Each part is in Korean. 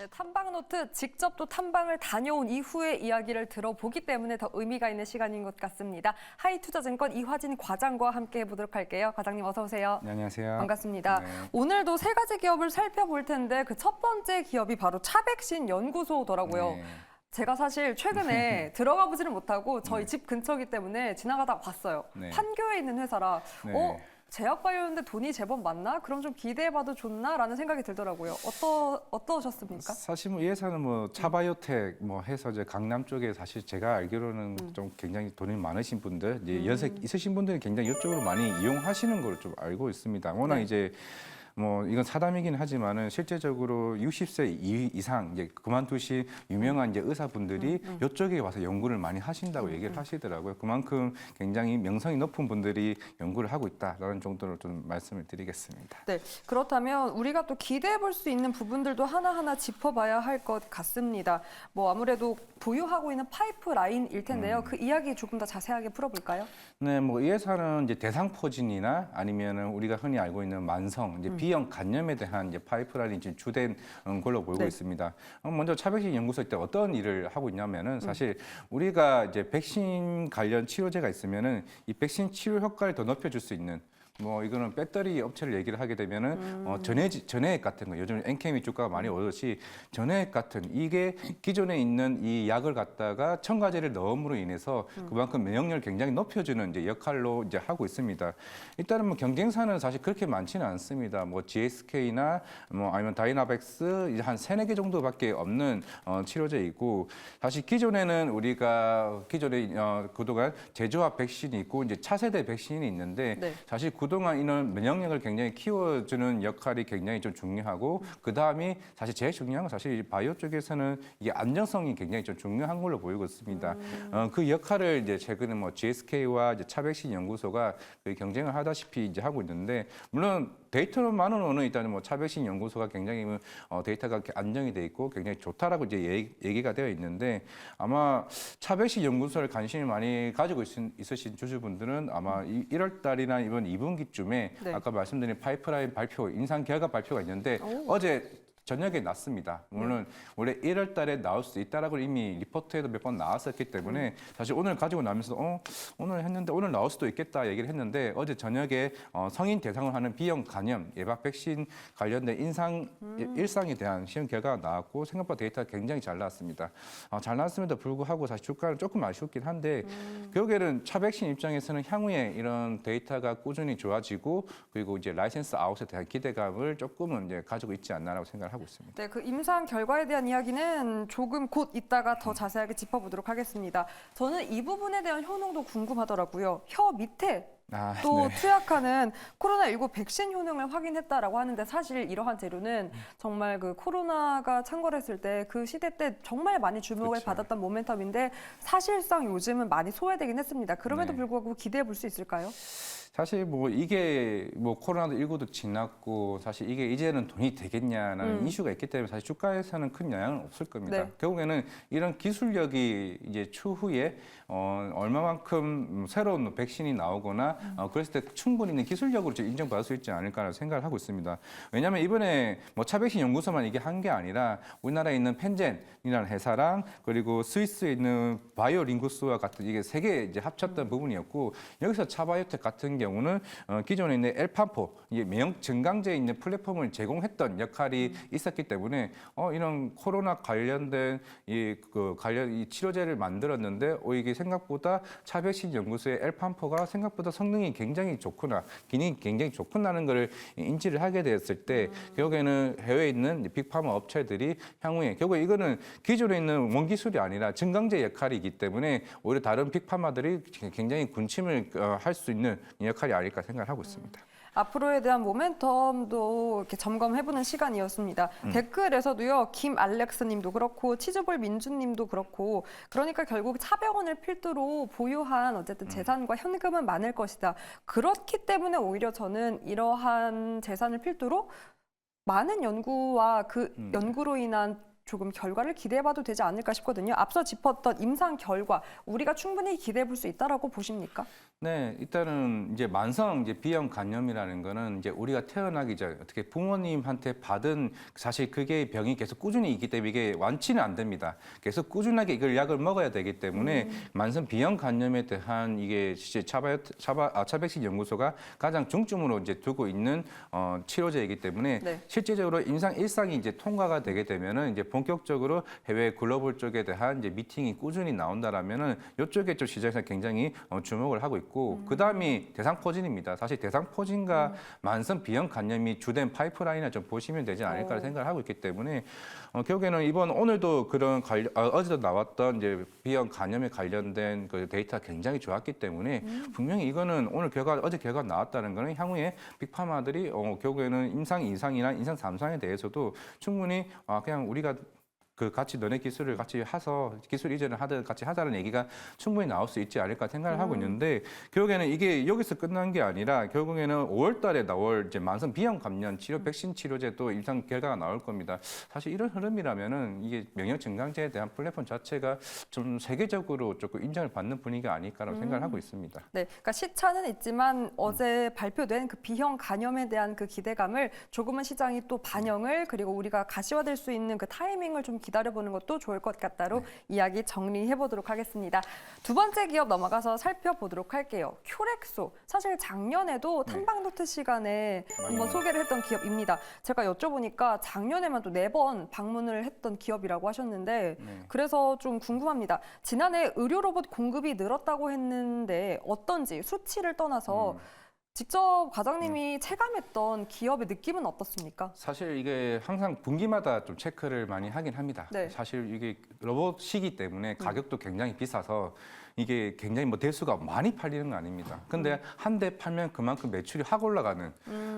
네, 탐방노트 직접 또 탐방을 다녀온 이후의 이야기를 들어보기 때문에 더 의미가 있는 시간인 것 같습니다. 하이투자증권 이화진 과장과 함께 해보도록 할게요. 과장님 어서 오세요. 네, 안녕하세요. 반갑습니다. 네. 오늘도 세 가지 기업을 살펴볼 텐데 그 첫 번째 기업이 바로 차백신 연구소더라고요. 네. 제가 사실 최근에 들어가 보지는 못하고 저희 집 근처이기 때문에 지나가다 봤어요. 네. 판교에 있는 회사라 네. 제약바이오인데 돈이 제법 많나? 그럼 좀 기대해봐도 좋나? 라는 생각이 들더라고요. 어떠셨습니까? 사실 이 회사는 차바이오텍 해서 이제 강남 쪽에 사실 제가 알기로는 좀 굉장히 돈이 많으신 분들, 이제 연세 있으신 분들이 굉장히 이쪽으로 많이 이용하시는 걸 좀 알고 있습니다. 워낙 네. 이제 이건 사담이긴 하지만은 실제적으로 60세 이상 이제 그만두신 유명한 이제 의사분들이 이쪽에 와서 연구를 많이 하신다고 얘기를 하시더라고요. 그만큼 굉장히 명성이 높은 분들이 연구를 하고 있다라는 정도로 좀 말씀을 드리겠습니다. 네, 그렇다면 우리가 또 기대해 볼 수 있는 부분들도 하나하나 짚어봐야 할 것 같습니다. 아무래도 보유하고 있는 파이프라인일 텐데요. 그 이야기 조금 더 자세하게 풀어볼까요? 네, 이 회사는 이제 대상포진이나 아니면은 우리가 흔히 알고 있는 만성, 이제 B형 간염에 대한 이제 파이프라인이 지금 주된 걸로 보이고 네. 있습니다. 먼저 차백신 연구소 때 어떤 일을 하고 있냐면은 사실 우리가 이제 백신 관련 치료제가 있으면은 이 백신 치료 효과를 더 높여줄 수 있는 이거는 배터리 업체를 얘기를 하게 되면은 전해액 같은 거 요즘 엔케미 주가가 많이 오르듯이 전해액 같은 이게 기존에 있는 이 약을 갖다가 첨가제를 넣음으로 인해서 그만큼 면역력을 굉장히 높여주는 이제 역할로 이제 하고 있습니다. 일단은 경쟁사는 사실 그렇게 많지는 않습니다. GSK나 아니면 다이나백스 이제 한 세네 개 정도밖에 없는 치료제이고 사실 기존에는 우리가 기존에 그동안 제조합 백신이 있고 이제 차세대 백신이 있는데 네. 사실 그동안 이런 면역력을 굉장히 키워주는 역할이 굉장히 좀 중요하고 그 다음이 사실 제일 중요한 건 사실 이 바이오 쪽에서는 이게 안정성이 굉장히 좀 중요한 걸로 보이고 있습니다. 그 역할을 이제 최근에 GSK와 이제 차백신 연구소가 그 경쟁을 하다시피 이제 하고 있는데 물론 데이터로만으로는 일단 차백신 연구소가 굉장히 데이터가 안정이 돼 있고 굉장히 좋다라고 이제 얘기가 되어 있는데 아마 차백신 연구소를 관심이 많이 가지고 있으신 주주분들은 아마 1월 달이나 이번 2분기쯤에 네. 아까 말씀드린 파이프라인 발표, 인상 결과 발표가 있는데 어제 저녁에 났습니다. 물론 원래 1월 달에 나올 수 있다라고 이미 리포트에도 몇 번 나왔었기 때문에 사실 오늘 가지고 나면서 오늘 했는데 오늘 나올 수도 있겠다 얘기를 했는데 어제 저녁에 성인 대상을 하는 B형 간염 예방 백신 관련된 일상에 대한 시험 결과가 나왔고 생각보다 데이터가 굉장히 잘 나왔습니다. 잘 나왔음에도 불구하고 사실 주가는 조금 아쉽긴 한데 결국에는 차백신 입장에서는 향후에 이런 데이터가 꾸준히 좋아지고 그리고 이제 라이센스 아웃에 대한 기대감을 조금은 이제 가지고 있지 않나라고 생각을 하고 있습니다. 네, 그 임상 결과에 대한 이야기는 조금 곧 이따가 더 자세하게 짚어보도록 하겠습니다. 저는 이 부분에 대한 효능도 궁금하더라고요. 혀 밑에 또 네. 투약하는 코로나19 백신 효능을 확인했다라고 하는데 사실 이러한 재료는 정말 그 코로나가 창궐했을 때 그 시대 때 정말 많이 주목을 그렇죠. 받았던 모멘텀인데 사실상 요즘은 많이 소외되긴 했습니다. 그럼에도 네. 불구하고 기대해 볼 수 있을까요? 사실 이게 코로나19도 지났고 사실 이게 이제는 돈이 되겠냐라는 이슈가 있기 때문에 사실 주가에서는 큰 영향은 없을 겁니다. 네. 결국에는 이런 기술력이 이제 추후에 얼마만큼 새로운 백신이 나오거나 그랬을 때 충분히 있는 기술력으로 인정받을 수 있지 않을까라는 생각을 하고 있습니다. 왜냐하면 이번에 차백신 연구소만 이게 한 게 아니라 우리나라에 있는 펜젠이라는 회사랑 그리고 스위스에 있는 바이오링구스와 같은 이게 세 개 이제 합쳤던 부분이었고 여기서 차바이오텍 같은 경우는 기존에 있는 엘판포 이게 면역 증강제에 있는 플랫폼을 제공했던 역할이 있었기 때문에 이런 코로나 관련된 이 치료제를 만들었는데 이게 생각보다 차백신 연구소의 엘판포가 생각보다 성능이 굉장히 좋구나, 기능이 굉장히 좋구나는 걸 인지를 하게 되었을 때 결국에는 해외에 있는 빅파마 업체들이 향후에 결국 이거는 기존에 있는 원기술이 아니라 증강제 역할이기 때문에 오히려 다른 빅파마들이 굉장히 군침을 할 수 있는 역할이 아닐까 생각을 하고 있습니다. 앞으로에 대한 모멘텀도 이렇게 점검해보는 시간이었습니다. 댓글에서도요, 김알렉스님도 그렇고 치즈볼 민주님도 그렇고 그러니까 결국 차병원을 필두로 보유한 어쨌든 재산과 현금은 많을 것이다. 그렇기 때문에 오히려 저는 이러한 재산을 필두로 많은 연구와 그 연구로 인한 조금 결과를 기대해봐도 되지 않을까 싶거든요. 앞서 짚었던 임상 결과 우리가 충분히 기대해볼 수 있다라고 보십니까? 네, 일단은 이제 만성 이제 비형 간염이라는 거는 이제 우리가 태어나기 전 어떻게 부모님한테 받은 사실 그게 병이 계속 꾸준히 있기 때문에 이게 완치는 안 됩니다. 계속 꾸준하게 이걸 약을 먹어야 되기 때문에 만성 비형 간염에 대한 이게 실제 차백신 연구소가 가장 중점으로 이제 두고 있는 치료제이기 때문에 네. 실제적으로 일상이 이제 통과가 되게 되면은 이제 본격적으로 해외 글로벌 쪽에 대한 이제 미팅이 꾸준히 나온다라면은 이쪽에 좀 시장에서 굉장히 주목을 하고 있고 그 다음이 대상포진입니다. 사실 대상포진과 만성 비형 간염이 주된 파이프라인을 좀 보시면 되지 않을까 생각을 하고 있기 때문에 결국에는 오늘도 그런 어제도 나왔던 이제 비형 간염에 관련된 그 데이터가 굉장히 좋았기 때문에 분명히 이거는 어제 결과 나왔다는 거는 향후에 빅파마들이 결국에는 임상 2상이나 임상 3상에 대해서도 충분히 그냥 우리가 그 같이 너네 기술을 같이 해서 기술 이전을 같이 하자는 얘기가 충분히 나올 수 있지 않을까 생각을 하고 있는데 결국에는 이게 여기서 끝난 게 아니라 결국에는 5월 달에 나올 이제 만성 비형 감염 치료 백신 치료제도 임상 결과가 나올 겁니다. 사실 이런 흐름이라면은 이게 면역 증강제에 대한 플랫폼 자체가 좀 세계적으로 조금 인정을 받는 분위기가 아닐까라고 생각을 하고 있습니다. 네, 그러니까 시차는 있지만 어제 발표된 그 비형 간염에 대한 그 기대감을 조금은 시장이 또 반영을 그리고 우리가 가시화될 수 있는 그 타이밍을 좀 기다려보는 것도 좋을 것 같다로 이야기 정리해보도록 하겠습니다. 두 번째 기업 넘어가서 살펴보도록 할게요. 큐렉소. 사실 작년에도 탐방노트 시간에 한번 소개를 했던 기업입니다. 제가 여쭤보니까 작년에만 또 4번 방문을 했던 기업이라고 하셨는데 그래서 좀 궁금합니다. 지난해 의료 로봇 공급이 늘었다고 했는데 어떤지 수치를 떠나서 직접 과장님이 체감했던 기업의 느낌은 어떻습니까? 사실 이게 항상 분기마다 좀 체크를 많이 하긴 합니다. 네. 사실 이게 로봇이기 때문에 가격도 굉장히 비싸서 이게 굉장히 뭐 대수가 많이 팔리는 거 아닙니다. 근데 한 대 팔면 그만큼 매출이 확 올라가는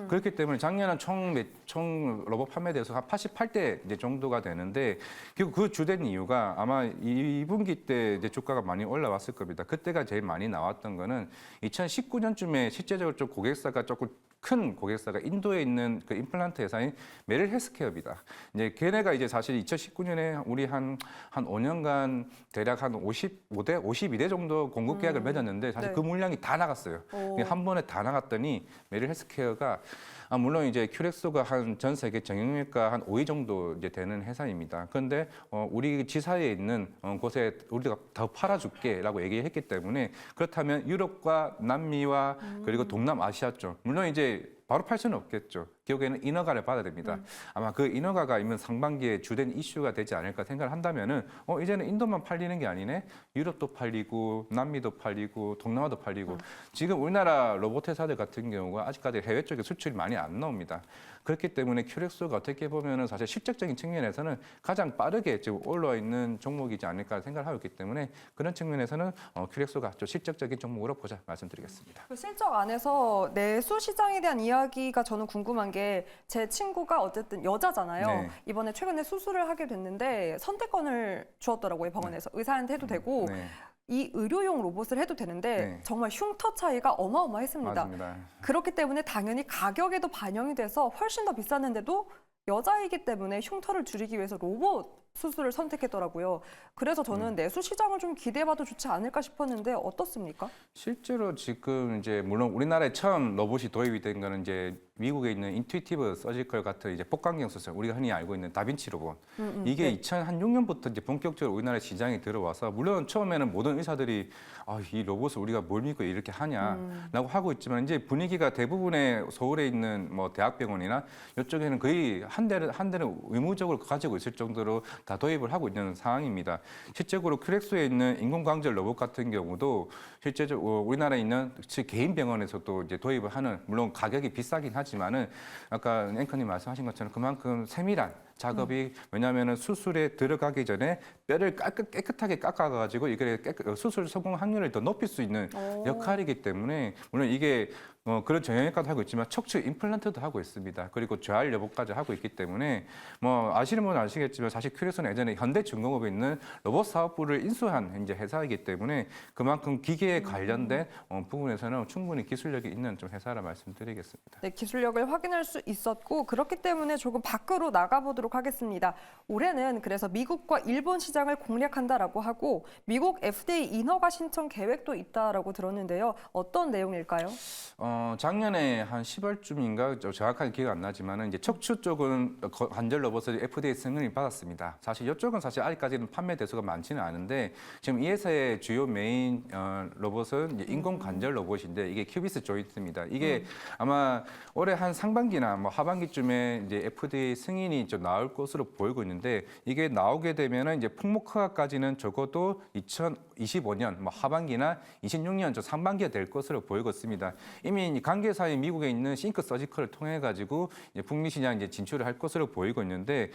그렇기 때문에 작년은 총 로봇 판매 대수가 한 88대 이제 정도가 되는데 결국 그 주된 이유가 아마 2분기 때 이제 주가가 많이 올라왔을 겁니다. 그때가 제일 많이 나왔던 거는 2019년쯤에 실제적으로 좀 고객사가 조금 큰 고객사가 인도에 있는 그 임플란트 회사인 메릴 헬스케어입니다. 이제 걔네가 이제 사실 2019년에 우리 한 5년간 대략 한 55대, 52대 정도 공급 계약을 맺었는데 사실 그 물량이 다 나갔어요. 한 번에 다 나갔더니 메릴 헬스케어가 물론 이제 큐렉소가 한 전 세계 정형외과 한 5위 정도 이제 되는 회사입니다. 그런데 우리 지사에 있는 곳에 우리가 더 팔아줄게라고 얘기했기 때문에 그렇다면 유럽과 남미와 그리고 동남아시아 쪽 물론 이제 바로 팔 수는 없겠죠. 결국에는 인허가를 받아야 됩니다. 아마 그 인허가가 이번 상반기에 주된 이슈가 되지 않을까 생각을 한다면은 이제는 인도만 팔리는 게 아니네. 유럽도 팔리고 남미도 팔리고 동남아도 팔리고 지금 우리나라 로봇 회사들 같은 경우가 아직까지 해외 쪽에 수출이 많이 안 나옵니다. 그렇기 때문에 큐렉소가 어떻게 보면은 사실 실적적인 측면에서는 가장 빠르게 지금 올라와 있는 종목이지 않을까 생각을 하고 있기 때문에 그런 측면에서는 큐렉소가 좀 실적적인 종목으로 보자 말씀드리겠습니다. 그 실적 안에서 내수 시장에 대한 이야기가 저는 궁금한 게 제 친구가 어쨌든 여자잖아요. 네. 이번에 최근에 수술을 하게 됐는데 선택권을 주었더라고요, 병원에서. 의사한테 해도 되고 네. 이 의료용 로봇을 해도 되는데 네. 정말 흉터 차이가 어마어마했습니다. 맞습니다. 그렇기 때문에 당연히 가격에도 반영이 돼서 훨씬 더 비쌌는데도 여자이기 때문에 흉터를 줄이기 위해서 로봇 수술을 선택했더라고요. 그래서 저는 내수 시장을 좀 기대해봐도 좋지 않을까 싶었는데 어떻습니까? 실제로 지금 이제 물론 우리나라에 처음 로봇이 도입이 된 거는 이제 미국에 있는 인투이티브 서지컬 같은 이제 복강경 수술 우리가 흔히 알고 있는 다빈치 로봇 이게 네. 2006년부터 이제 본격적으로 우리나라 시장에 들어와서 물론 처음에는 모든 의사들이 이 로봇을 우리가 뭘 믿고 이렇게 하냐라고 하고 있지만 이제 분위기가 대부분의 서울에 있는 뭐 대학병원이나 이쪽에는 거의 한 대는 의무적으로 가지고 있을 정도로 다 도입을 하고 있는 상황입니다. 실제로 큐렉소에 있는 인공관절 로봇 같은 경우도 실제적으로 우리나라에 있는 개인 병원에서도 이제 도입을 하는 물론 가격이 비싸긴 하지만은 아까 앵커님 말씀하신 것처럼 그만큼 세밀한 작업이 왜냐하면 수술에 들어가기 전에 뼈를 깨끗하게 깎아가지고 이게 수술 성공 확률을 더 높일 수 있는 역할이기 때문에 물론 이게 그런 정형외과도 하고 있지만 척추 임플란트도 하고 있습니다. 그리고 재활 여보까지 하고 있기 때문에 뭐 아시는 분은 아시겠지만 사실 큐렉소는 예전에 현대중공업에 있는 로봇 사업부를 인수한 이제 회사이기 때문에 그만큼 기계에 관련된 부분에서는 충분히 기술력이 있는 좀 회사라 말씀드리겠습니다. 네, 기술력을 확인할 수 있었고 그렇기 때문에 조금 밖으로 나가보도록 살펴보도록 하겠습니다. 올해는 그래서 미국과 일본 시장을 공략한다라고 하고 미국 FDA 인허가 신청 계획도 있다라고 들었는데요. 어떤 내용일까요? 작년에 한 10월쯤인가 정확하게 기억 안 나지만은 이제 척추 쪽은 관절 로봇을 FDA 승인을 받았습니다. 사실 이쪽은 사실 아직까지는 판매 대수가 많지는 않은데 지금 이 회사의 주요 메인 로봇은 이제 인공 관절 로봇인데 이게 큐비스 조인트입니다. 이게 아마 올해 한 상반기나 뭐 하반기쯤에 이제 FDA 승인이 좀 나올 것으로 보이고 있는데 이게 나오게 되면은 이제 풍목허가까지는 적어도 2025년 뭐 하반기나 26년 저 상반기가 될 것으로 보이고 있습니다. 이미 관계사인 미국에 있는 싱크 서지컬을 통해 가지고 북미 시장 이제 진출을 할 것으로 보이고 있는데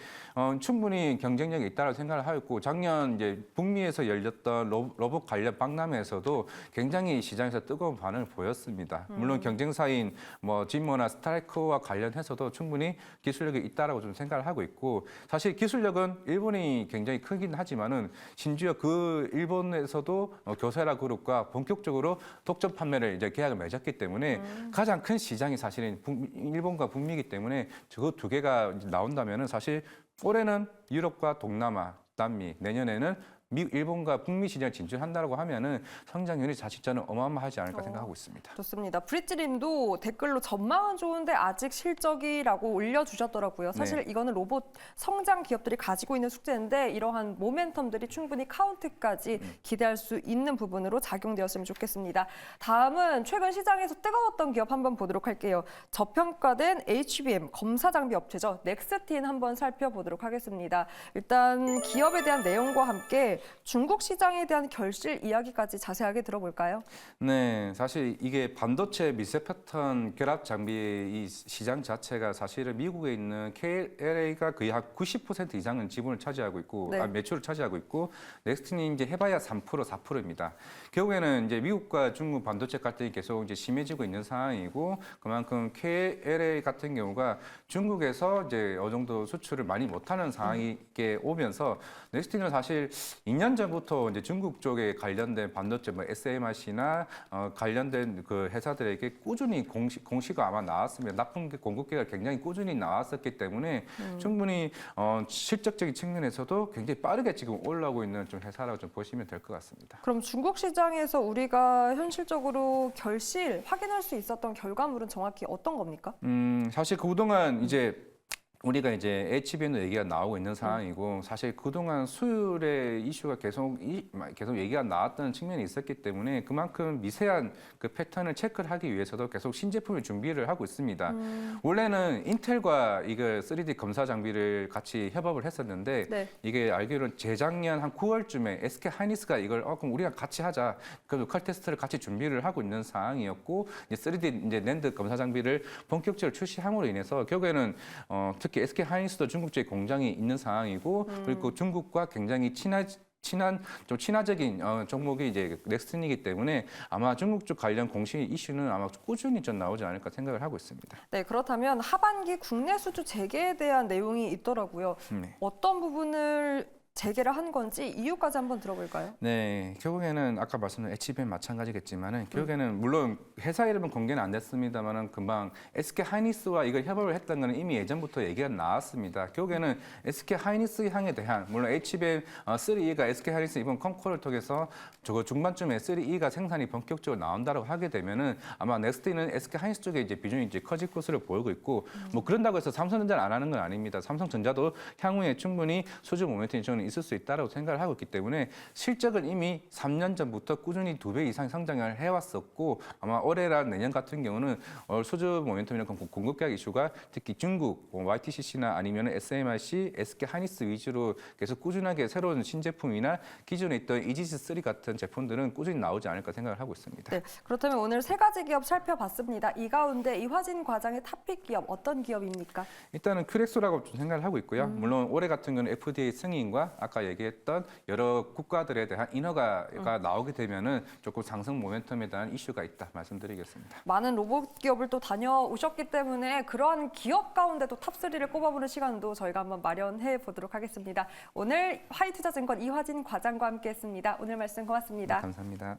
충분히 경쟁력이 있다고 생각을 하였고 작년 이제 북미에서 열렸던 로봇 관련 박람회에서도 굉장히 시장에서 뜨거운 반응을 보였습니다. 물론 경쟁사인 뭐 진모나 스트라이커와 관련해서도 충분히 기술력이 있다라고 좀 생각을 하고 있고 사실 기술력은 일본이 굉장히 크긴 하지만은 심지어 그 일본에서도 교세라 그룹과 본격적으로 독점 판매를 이제 계약을 맺었기 때문에 가장 큰 시장이 사실은 일본과 북미이기 때문에 그 두 개가 나온다면은 사실 올해는 유럽과 동남아, 남미, 내년에는 일본과 북미 시장 진출한다고 하면은 성장률이 사실 저는 어마어마하지 않을까 생각하고 있습니다. 좋습니다. 브릿지님도 댓글로 전망은 좋은데 아직 실적이라고 올려주셨더라고요. 사실 네. 이거는 로봇 성장 기업들이 가지고 있는 숙제인데 이러한 모멘텀들이 충분히 카운트까지 기대할 수 있는 부분으로 작용되었으면 좋겠습니다. 다음은 최근 시장에서 뜨거웠던 기업 한번 보도록 할게요. 저평가된 HBM 검사 장비 업체죠. 넥스틴 한번 살펴보도록 하겠습니다. 일단 기업에 대한 내용과 함께 중국 시장에 대한 결실 이야기까지 자세하게 들어볼까요? 네, 사실 이게 반도체 미세 패턴 결합 장비의 이 시장 자체가 사실은 미국에 있는 KLA가 거의 한 90% 이상은 지분을 차지하고 있고 네. 매출을 차지하고 있고 넥스틴이 이제 해봐야 3%, 4%입니다. 결국에는 이제 미국과 중국 반도체 갈등이 계속 이제 심해지고 있는 상황이고 그만큼 KLA 같은 경우가 중국에서 이제 어느 정도 수출을 많이 못하는 상황이 오면서 넥스틴은 사실 2년 전부터 이제 중국 쪽에 관련된 반도체 뭐 SMIC나 관련된 그 회사들에게 꾸준히 공시가 아마 나왔습니다. 납품 공급계가 굉장히 꾸준히 나왔었기 때문에 충분히 실적적인 측면에서도 굉장히 빠르게 지금 올라오고 있는 좀 회사라고 좀 보시면 될 것 같습니다. 그럼 중국 시장에서 우리가 현실적으로 결실 확인할 수 있었던 결과물은 정확히 어떤 겁니까? 사실 그동안 이제 우리가 이제 HBM도 얘기가 나오고 있는 상황이고 사실 그동안 수율의 이슈가 계속 얘기가 나왔던 측면이 있었기 때문에 그만큼 미세한 그 패턴을 체크를 하기 위해서도 계속 신제품을 준비를 하고 있습니다. 원래는 인텔과 이거 3D 검사 장비를 같이 협업을 했었는데 네. 이게 알기로는 재작년 한 9월쯤에 SK 하이닉스가 이걸 그럼 우리가 같이 하자. 그 로컬 테스트를 같이 준비를 하고 있는 상황이었고 이제 3D 이제 낸드 검사 장비를 본격적으로 출시함으로 인해서 결국에는 특히 SK 하이닉스도 중국 쪽에 공장이 있는 상황이고 그리고 중국과 굉장히 좀 친화적인 종목이 이제 넥스틴이기 때문에 아마 중국 쪽 관련 공식 이슈는 아마 꾸준히 좀 나오지 않을까 생각을 하고 있습니다. 네, 그렇다면 하반기 국내 수주 재개에 대한 내용이 있더라고요. 네. 어떤 부분을 재개를 한 건지 이유까지 한번 들어볼까요? 네, 결국에는 아까 말씀드린 HBM 마찬가지겠지만은 결국에는 물론 회사 이름은 공개는 안 됐습니다만은 금방 SK 하이닉스와 이걸 협업을 했던 거는 이미 예전부터 얘기가 나왔습니다. 결국에는 SK 하이닉스 향에 대한 물론 HBM 3E가 SK 하이닉스 이번 컴코를 통해서 저거 중반쯤에 3E가 생산이 본격적으로 나온다고 하게 되면은 아마 넥스트는 SK 하이닉스 쪽에 이제 비중이 이제 커질 것으로 보이고 있고 뭐 그런다고 해서 삼성전자는 안 하는 건 아닙니다. 삼성전자도 향후에 충분히 수주 모멘텀이 저는 있을 수 있다고 생각을 하고 있기 때문에 실적은 이미 3년 전부터 꾸준히 2배 이상 성장을 해왔었고 아마 올해랑 내년 같은 경우는 수주 모멘텀이나 공급계약 이슈가 특히 중국, YTCC나 아니면 SMIC, SK 하이닉스 위주로 계속 꾸준하게 새로운 신제품이나 기존에 있던 이지스3 같은 제품들은 꾸준히 나오지 않을까 생각을 하고 있습니다. 네, 그렇다면 오늘 세 가지 기업 살펴봤습니다. 이 가운데 이화진 과장의 탑픽 기업 어떤 기업입니까? 일단은 큐렉소라고 좀 생각을 하고 있고요. 물론 올해 같은 경우는 FDA 승인과 아까 얘기했던 여러 국가들에 대한 인허가가 나오게 되면은 조금 상승 모멘텀에 대한 이슈가 있다 말씀드리겠습니다. 많은 로봇 기업을 또 다녀오셨기 때문에 그러한 기업 가운데도 탑3를 꼽아보는 시간도 저희가 한번 마련해 보도록 하겠습니다. 오늘 화이투자증권 이화진 과장과 함께했습니다. 오늘 말씀 고맙습니다. 네, 감사합니다.